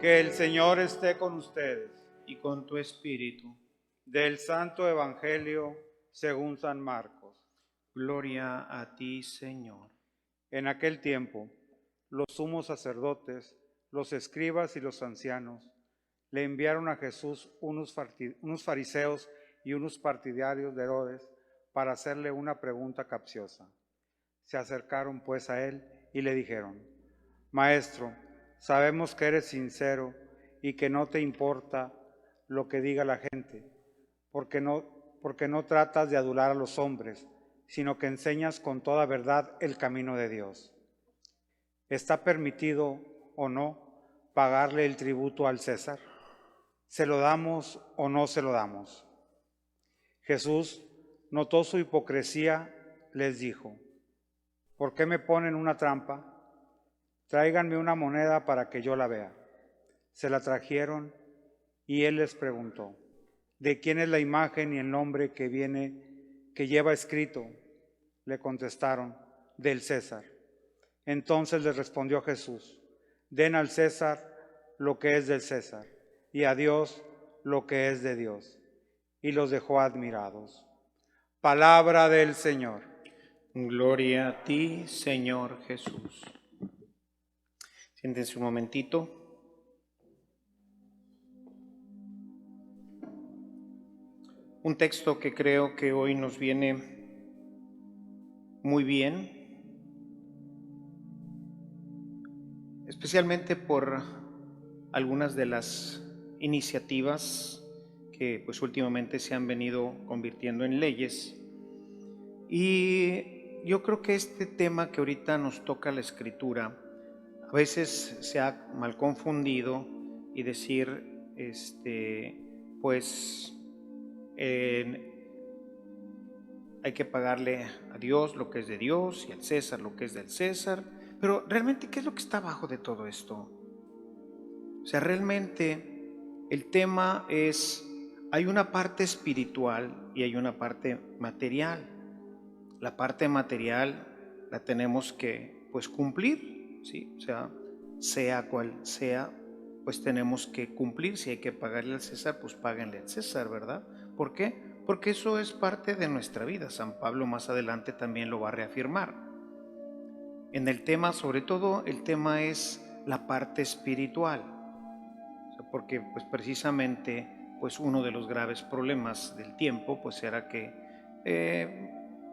Que el Señor esté con ustedes. Y con tu espíritu. Del Santo Evangelio según San Marcos. Gloria a ti, Señor. En aquel tiempo, los sumos sacerdotes, los escribas y los ancianos le enviaron a Jesús unos fariseos y unos partidarios de Herodes para hacerle una pregunta capciosa. Se acercaron pues a él y le dijeron: Maestro, sabemos que eres sincero y que no te importa lo que diga la gente, porque no tratas de adular a los hombres, sino que enseñas con toda verdad el camino de Dios. ¿Está permitido o no pagarle el tributo al César? ¿Se lo damos o no se lo damos? Jesús notó su hipocresía, les dijo: ¿Por qué me ponen una trampa? Tráiganme una moneda para que yo la vea. Se la trajeron y él les preguntó: ¿de quién es la imagen y el nombre que lleva escrito? Le contestaron: del César. Entonces les respondió Jesús: den al César lo que es del César y a Dios lo que es de Dios. Y los dejó admirados. Palabra del Señor. Gloria a ti, Señor Jesús. Siéntense un momentito. Un texto que creo que hoy nos viene muy bien, especialmente por algunas de las iniciativas que pues últimamente se han venido convirtiendo en leyes. Y yo creo que este tema que ahorita nos toca la Escritura a veces se ha mal confundido y decir, hay que pagarle a Dios lo que es de Dios y al César lo que es del César. Pero realmente, ¿qué es lo que está abajo de todo esto? O sea, realmente el tema es, hay una parte espiritual y hay una parte material. La parte material la tenemos que pues cumplir, ¿sí? O sea cual sea, pues tenemos que cumplir. Si hay que pagarle al César, pues páguenle al César, ¿verdad? ¿Por qué? Porque eso es parte de nuestra vida. San Pablo más adelante también lo va a reafirmar. En el tema, sobre todo, el tema es la parte espiritual. O sea, porque pues precisamente pues uno de los graves problemas del tiempo pues era que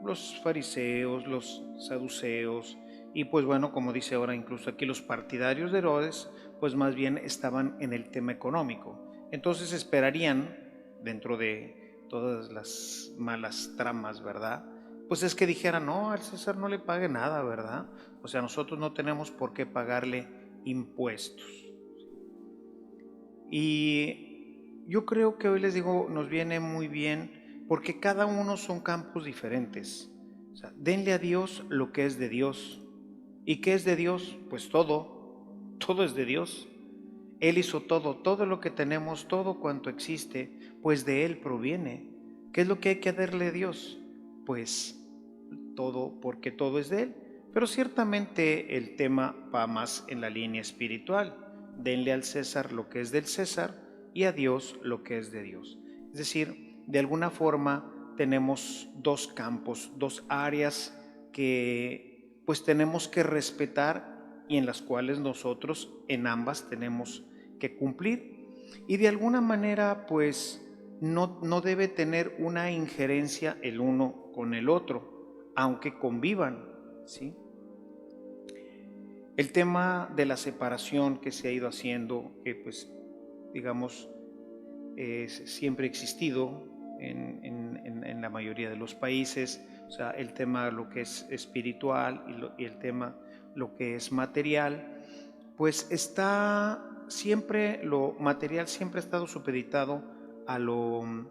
los fariseos, los saduceos y pues bueno, como dice ahora incluso aquí los partidarios de Herodes, pues más bien estaban en el tema económico. Entonces esperarían, dentro de todas las malas tramas, ¿verdad? Pues es que dijeran: no, al César no le pague nada, ¿verdad? O sea, nosotros no tenemos por qué pagarle impuestos. Y yo creo que hoy les digo, nos viene muy bien porque cada uno son campos diferentes. O sea, denle a Dios lo que es de Dios. ¿Y qué es de Dios? Pues todo es de Dios. Él hizo todo lo que tenemos, todo cuanto existe, pues de Él proviene. ¿Qué es lo que hay que darle a Dios? Pues todo, porque todo es de Él. Pero ciertamente el tema va más en la línea espiritual. Denle al César lo que es del César y a Dios lo que es de Dios. Es decir, de alguna forma tenemos dos campos, dos áreas que pues tenemos que respetar y en las cuales nosotros en ambas tenemos que cumplir. Y de alguna manera pues no debe tener una injerencia el uno con el otro, aunque convivan, ¿sí? El tema de la separación que se ha ido haciendo, que pues digamos siempre ha existido en la mayoría de los países, o sea, el tema lo que es espiritual y el tema lo que es material, pues está siempre, lo material siempre ha estado supeditado a lo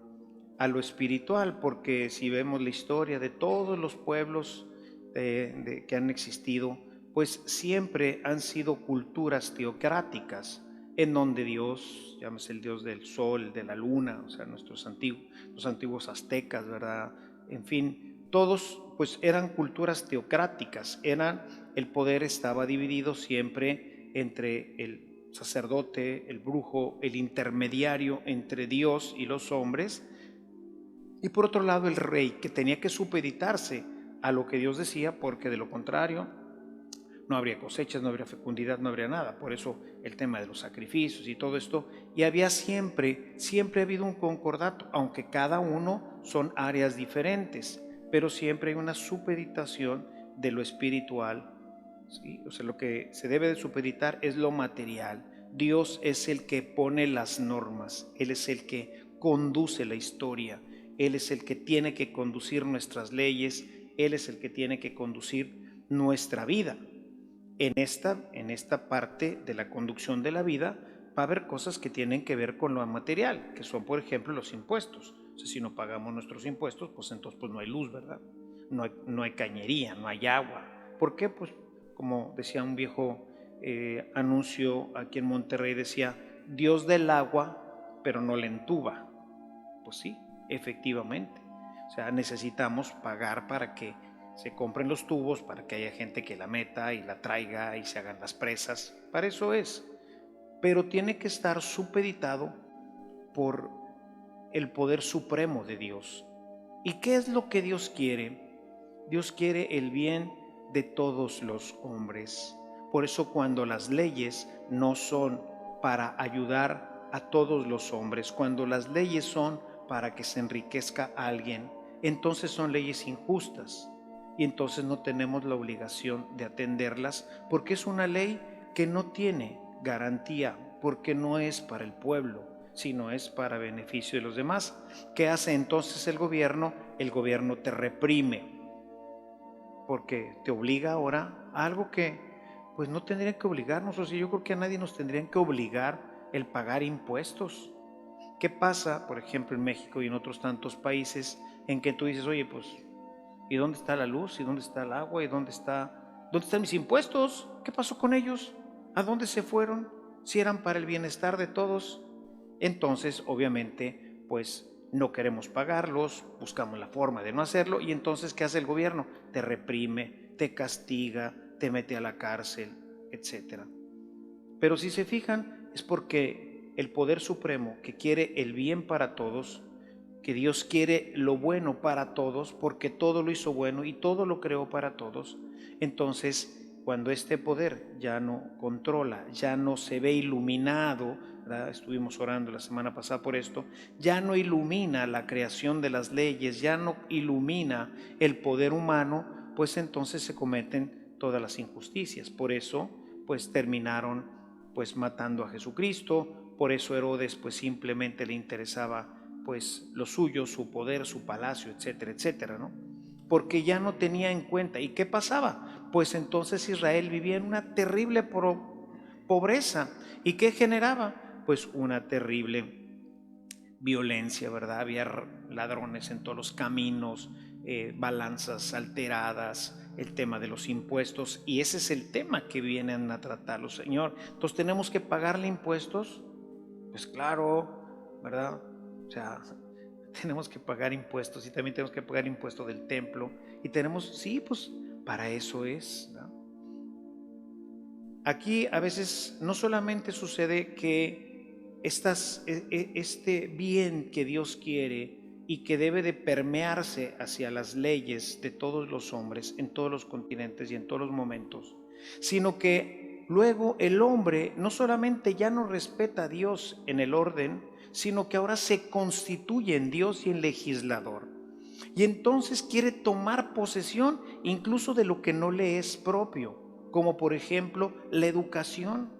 espiritual, porque si vemos la historia de todos los pueblos que han existido, pues siempre han sido culturas teocráticas, en donde Dios, llámese el Dios del sol, de la luna, o sea, los antiguos aztecas, ¿verdad? En fin, todos pues eran culturas teocráticas, el poder estaba dividido siempre entre sacerdote, el brujo, el intermediario entre Dios y los hombres, y por otro lado el rey, que tenía que supeditarse a lo que Dios decía, porque de lo contrario no habría cosechas, no habría fecundidad, no habría nada. Por eso el tema de los sacrificios y todo esto. Y había siempre ha habido un concordato, aunque cada uno son áreas diferentes, pero siempre hay una supeditación de lo espiritual, ¿sí? O sea, lo que se debe de supeditar es lo material. Dios es el que pone las normas, Él es el que conduce la historia, Él es el que tiene que conducir nuestras leyes, Él es el que tiene que conducir nuestra vida. En esta parte de la conducción de la vida va a haber cosas que tienen que ver con lo material, que son, por ejemplo, los impuestos. O sea, si no pagamos nuestros impuestos, pues entonces no hay luz, ¿verdad? No hay cañería, no hay agua. ¿Por qué? Pues como decía un viejo anuncio aquí en Monterrey, decía, Dios del agua, pero no la entuba. Pues sí, efectivamente. O sea, necesitamos pagar para que se compren los tubos, para que haya gente que la meta y la traiga y se hagan las presas. Para eso es. Pero tiene que estar supeditado por el poder supremo de Dios. ¿Y qué es lo que Dios quiere? Dios quiere el bien de todos los hombres. Por eso cuando las leyes no son para ayudar a todos los hombres, cuando las leyes son para que se enriquezca a alguien, entonces son leyes injustas y entonces no tenemos la obligación de atenderlas porque es una ley que no tiene garantía, porque no es para el pueblo, sino es para beneficio de los demás. ¿Qué hace entonces el gobierno? El gobierno te reprime porque te obliga ahora a algo que pues no tendrían que obligarnos. O sea, yo creo que a nadie nos tendrían que obligar el pagar impuestos. ¿Qué pasa, por ejemplo, en México y en otros tantos países en que tú dices, oye, pues, ¿y dónde está la luz? ¿Y dónde está el agua? ¿Y dónde están mis impuestos? ¿Qué pasó con ellos? ¿A dónde se fueron? Si eran para el bienestar de todos. Entonces, obviamente, pues no queremos pagarlos, buscamos la forma de no hacerlo y entonces, ¿qué hace el gobierno? Te reprime, te castiga, te mete a la cárcel, etc. Pero si se fijan, es porque el poder supremo que quiere el bien para todos, que Dios quiere lo bueno para todos, porque todo lo hizo bueno y todo lo creó para todos, entonces cuando este poder ya no controla, ya no se ve iluminado, ¿verdad? Estuvimos orando la semana pasada por esto, ya no ilumina la creación de las leyes, ya no ilumina el poder humano, pues entonces se cometen todas las injusticias. Por eso, pues terminaron pues matando a Jesucristo. Por eso Herodes pues simplemente le interesaba pues lo suyo, su poder, su palacio, etcétera, etcétera, ¿no? Porque ya no tenía en cuenta. ¿Y qué pasaba? Pues entonces Israel vivía en una terrible pobreza. ¿Y qué generaba? Pues una terrible violencia, ¿verdad? Había ladrones en todos los caminos, balanzas alteradas, el tema de los impuestos, y ese es el tema que vienen a tratarlo, Señor. Entonces, ¿tenemos que pagarle impuestos? Pues claro, ¿verdad? O sea, tenemos que pagar impuestos y también tenemos que pagar impuesto del templo y tenemos, sí, pues para eso es, ¿no? Aquí a veces no solamente sucede que este bien que Dios quiere y que debe de permearse hacia las leyes de todos los hombres en todos los continentes y en todos los momentos, sino que luego el hombre no solamente ya no respeta a Dios en el orden, sino que ahora se constituye en Dios y en legislador. Y entonces quiere tomar posesión incluso de lo que no le es propio, como por ejemplo la educación.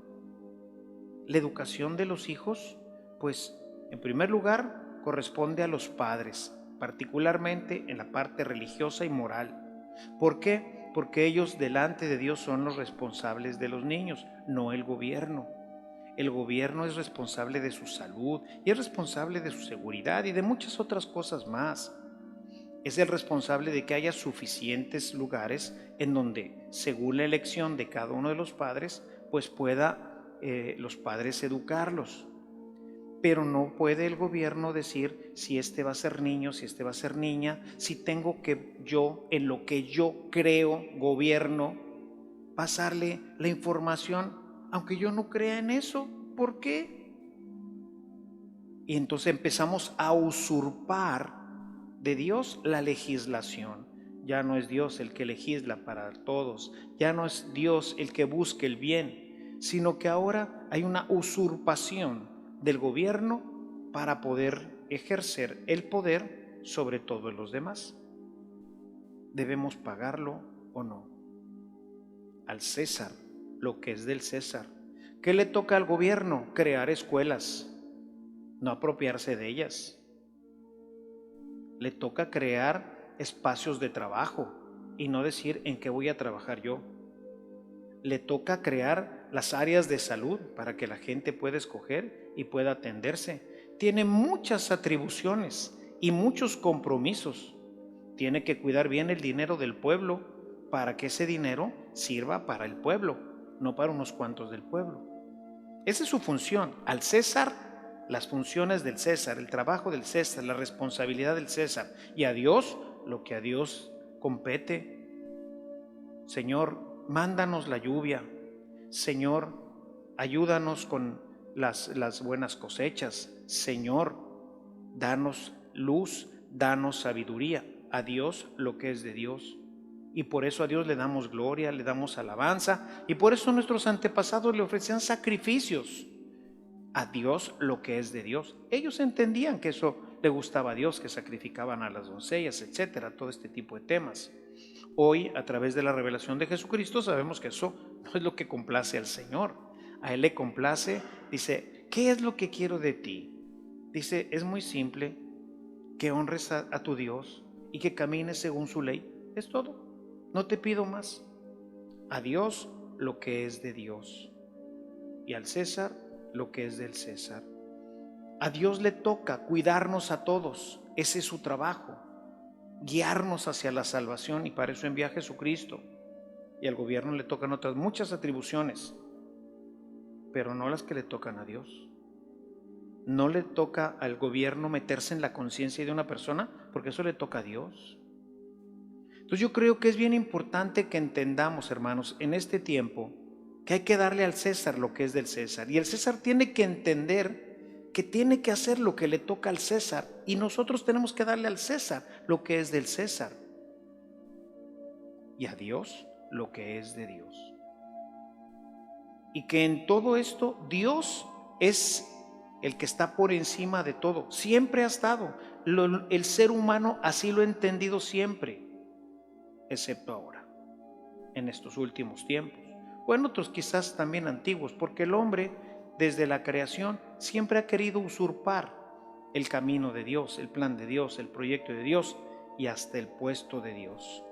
La educación de los hijos, pues en primer lugar corresponde a los padres, particularmente en la parte religiosa y moral. ¿Por qué? Porque ellos delante de Dios son los responsables de los niños, no el gobierno. El gobierno es responsable de su salud y es responsable de su seguridad y de muchas otras cosas más. Es el responsable de que haya suficientes lugares en donde, según la elección de cada uno de los padres, pues pueda los padres educarlos. Pero no puede el gobierno decir si este va a ser niño, si este va a ser niña, si tengo que yo, en lo que yo creo, gobierno, pasarle la información aunque yo no crea en eso. ¿Por qué? Y entonces empezamos a usurpar de Dios la legislación. Ya no es Dios el que legisla para todos, ya no es Dios el que busque el bien, sino que ahora hay una usurpación del gobierno para poder ejercer el poder sobre todos los demás. ¿Debemos pagarlo o no? Al César lo que es del César. ¿Qué le toca al gobierno? Crear escuelas, no apropiarse de ellas. Le toca crear espacios de trabajo y no decir en qué voy a trabajar yo. Le toca crear las áreas de salud para que la gente pueda escoger y pueda atenderse. Tiene muchas atribuciones y muchos compromisos. Tiene que cuidar bien el dinero del pueblo para que ese dinero sirva para el pueblo, no para unos cuantos del pueblo. Esa es su función. Al César, las funciones del César, el trabajo del César, la responsabilidad del César. Y a Dios, lo que a Dios compete. Señor, mándanos la lluvia. Señor, ayúdanos con las buenas cosechas. Señor, danos luz, danos sabiduría. A Dios lo que es de Dios. Y por eso a Dios le damos gloria, le damos alabanza. Y por eso nuestros antepasados le ofrecían sacrificios. A Dios lo que es de Dios. Ellos entendían que eso le gustaba a Dios, que sacrificaban a las doncellas, etcétera, todo este tipo de temas. Hoy, a través de la revelación de Jesucristo, sabemos que eso no es lo que complace al Señor. A Él le complace, dice, ¿qué es lo que quiero de ti? Dice, es muy simple, que honres a tu Dios y que camines según su ley. Es todo. No te pido más. A Dios lo que es de Dios y al César lo que es del César. A Dios le toca cuidarnos a todos. Ese es su trabajo. Guiarnos hacia la salvación y para eso envía a Jesucristo. Y al gobierno le tocan otras muchas atribuciones, pero no las que le tocan a Dios. No le toca al gobierno meterse en la conciencia de una persona, porque eso le toca a Dios. Entonces yo creo que es bien importante que entendamos, hermanos, en este tiempo, que hay que darle al César lo que es del César. Y el César tiene que entender que tiene que hacer lo que le toca al César. Y nosotros tenemos que darle al César lo que es del César. Y a Dios lo que es de Dios. Y que en todo esto Dios es el que está por encima de todo. Siempre ha estado. El ser humano así lo ha entendido siempre, excepto ahora, en estos últimos tiempos. O en otros quizás también antiguos, porque el hombre desde la creación siempre ha querido usurpar el camino de Dios, el plan de Dios, el proyecto de Dios y hasta el puesto de Dios.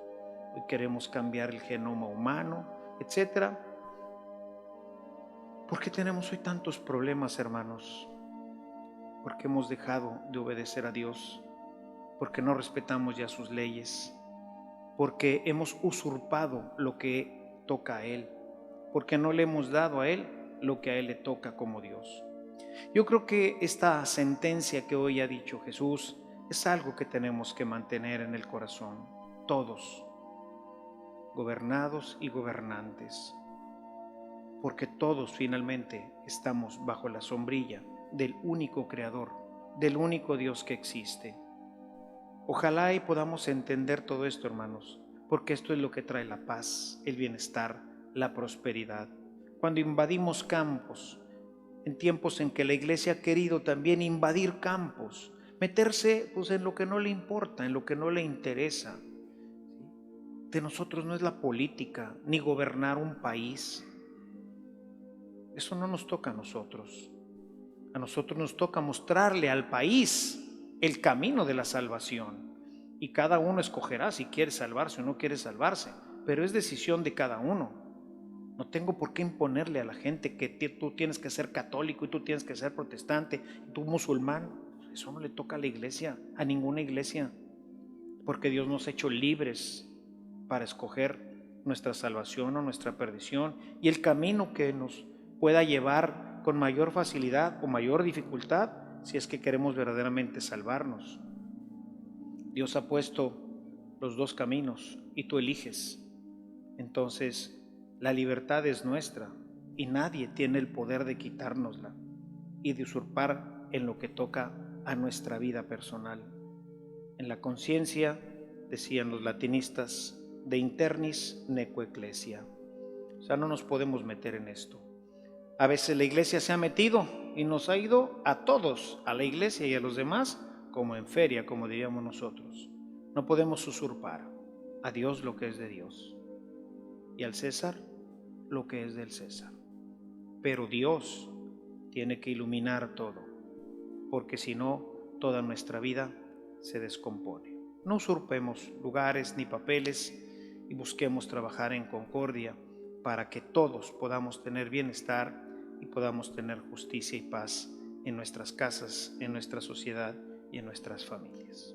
Hoy queremos cambiar el genoma humano, etcétera. ¿Por qué tenemos hoy tantos problemas, hermanos? Porque hemos dejado de obedecer a Dios, porque no respetamos ya sus leyes, porque hemos usurpado lo que toca a Él, porque no le hemos dado a Él lo que a Él le toca como Dios. Yo creo que esta sentencia que hoy ha dicho Jesús es algo que tenemos que mantener en el corazón, todos, gobernados y gobernantes, porque todos finalmente estamos bajo la sombrilla del único Creador, del único Dios que existe. Ojalá y podamos entender todo esto, hermanos, porque esto es lo que trae la paz, el bienestar, la prosperidad. Cuando invadimos campos, en tiempos en que la iglesia ha querido también invadir campos, meterse pues en lo que no le importa, en lo que no le interesa. De nosotros no es la política, ni gobernar un país. Eso no nos toca a nosotros. A nosotros nos toca mostrarle al país el camino de la salvación. Y cada uno escogerá si quiere salvarse o no quiere salvarse, pero es decisión de cada uno. No tengo por qué imponerle a la gente que tú tienes que ser católico y tú tienes que ser protestante y tú musulmán. Eso no le toca a la iglesia, a ninguna iglesia, porque Dios nos ha hecho libres para escoger nuestra salvación o nuestra perdición y el camino que nos pueda llevar con mayor facilidad o mayor dificultad si es que queremos verdaderamente salvarnos. Dios ha puesto los dos caminos y tú eliges. Entonces, la libertad es nuestra, y nadie tiene el poder de quitárnosla y de usurpar en lo que toca a nuestra vida personal. En la conciencia, decían los latinistas, de internis nequo ecclesia. O sea, no nos podemos meter en esto. A veces la iglesia se ha metido y nos ha ido a todos, a la iglesia y a los demás, como en feria, como diríamos nosotros. No podemos usurpar a Dios lo que es de Dios y al César lo que es del César. Pero Dios tiene que iluminar todo, porque si no, toda nuestra vida se descompone. No usurpemos lugares ni papeles y busquemos trabajar en concordia para que todos podamos tener bienestar y podamos tener justicia y paz en nuestras casas, en nuestra sociedad y en nuestras familias.